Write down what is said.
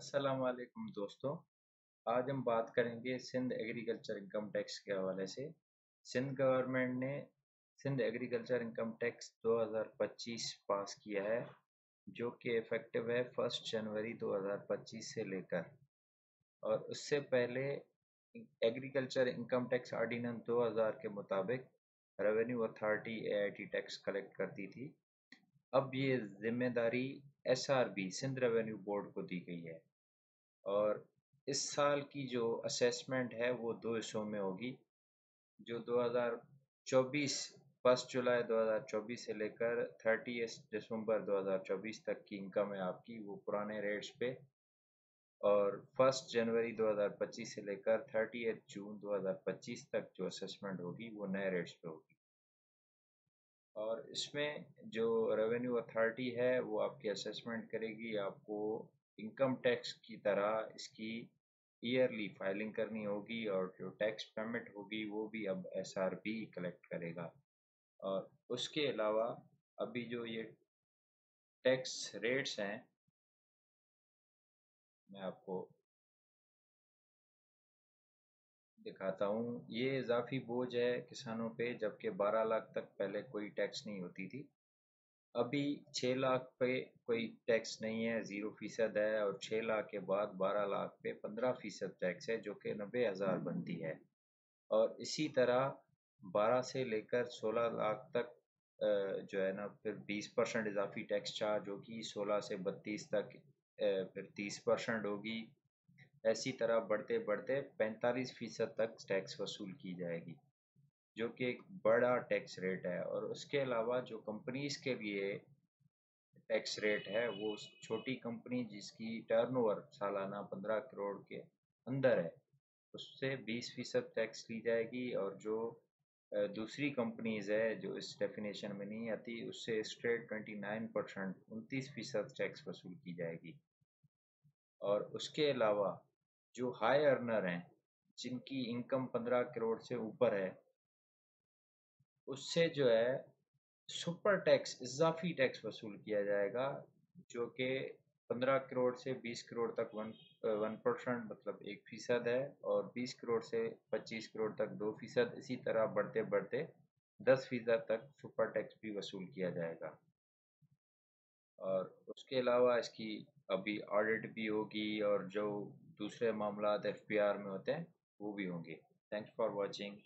अस्सलाम वालेकुम दोस्तों। आज हम बात करेंगे सिंध एग्रीकल्चर इनकम टैक्स के हवाले से। सिंध गवर्नमेंट ने सिंध एग्रीकल्चर इनकम टैक्स 2025 पास किया है, जो कि इफ़ेक्टिव है 1 जनवरी 2025 से लेकर। और उससे पहले एग्रीकल्चर इनकम टैक्स आर्डिनेंस 2000 के मुताबिक revenue authority AIT tax collect करती थी। अब ये जिम्मेदारी एसआरबी सिंध रेवेन्यू बोर्ड को दी गई है। और इस साल की जो असेसमेंट है वो दो हिस्सों में होगी। जो 2024 1 जुलाई 2024 से लेकर 30 दिसंबर 2024 तक की इनकम है आपकी, वो पुराने रेट्स पे। और 1 जनवरी 2025 से लेकर 30 जून 2025 तक जो असेसमेंट होगी वो नए रेट्स पे होगी। और इसमें जो रेवेन्यू अथॉरिटी है वो आपकी असेसमेंट करेगी। आपको इनकम टैक्स की तरह इसकी ईयरली फाइलिंग करनी होगी, और जो टैक्स पेमेंट होगी वो भी अब एसआरबी कलेक्ट करेगा। और उसके अलावा अभी जो ये टैक्स रेट्स हैं, मैं आपको दिखाता हूँ। ये इजाफी बोझ है किसानों पे, जबकि 12 लाख तक पहले कोई टैक्स नहीं होती थी। अभी 6 लाख पे कोई टैक्स नहीं है, 0% है। और 6 लाख के बाद 12 लाख पे 15% टैक्स है, जो कि 90,000 बनती है। और इसी तरह 12 से लेकर 16 लाख तक जो है ना, फिर 20% इजाफी टैक्स चार्ज होगी। 16 से 32 तक फिर 30% होगी। ऐसी तरह बढ़ते बढ़ते 45% तक टैक्स वसूल की जाएगी, जो कि एक बड़ा टैक्स रेट है। और उसके अलावा जो कंपनीज के लिए टैक्स रेट है, वो छोटी कंपनी जिसकी टर्नओवर सालाना 15 करोड़ के अंदर है, उससे 20% टैक्स ली जाएगी। और जो दूसरी कंपनीज है जो इस डेफिनेशन में नहीं आती, उससे स्ट्रेट 29% 29% टैक्स वसूल की जाएगी। और उसके अलावा जो हाई अर्नर हैं, जिनकी इनकम 15 करोड़ से ऊपर है, उससे जो है सुपर टैक्स इजाफी टैक्स वसूल किया जाएगा, जो कि 15 करोड़ से 20 करोड़ तक 1% मतलब 1% है। और 20 करोड़ से 25 करोड़ तक 2%। इसी तरह बढ़ते बढ़ते 10% तक सुपर टैक्स भी वसूल किया जाएगा। और उसके अलावा इसकी अभी ऑडिट भी होगी, और जो दूसरे मामला एफपीआर में होते हैं वो भी होंगे। Thanks for watching.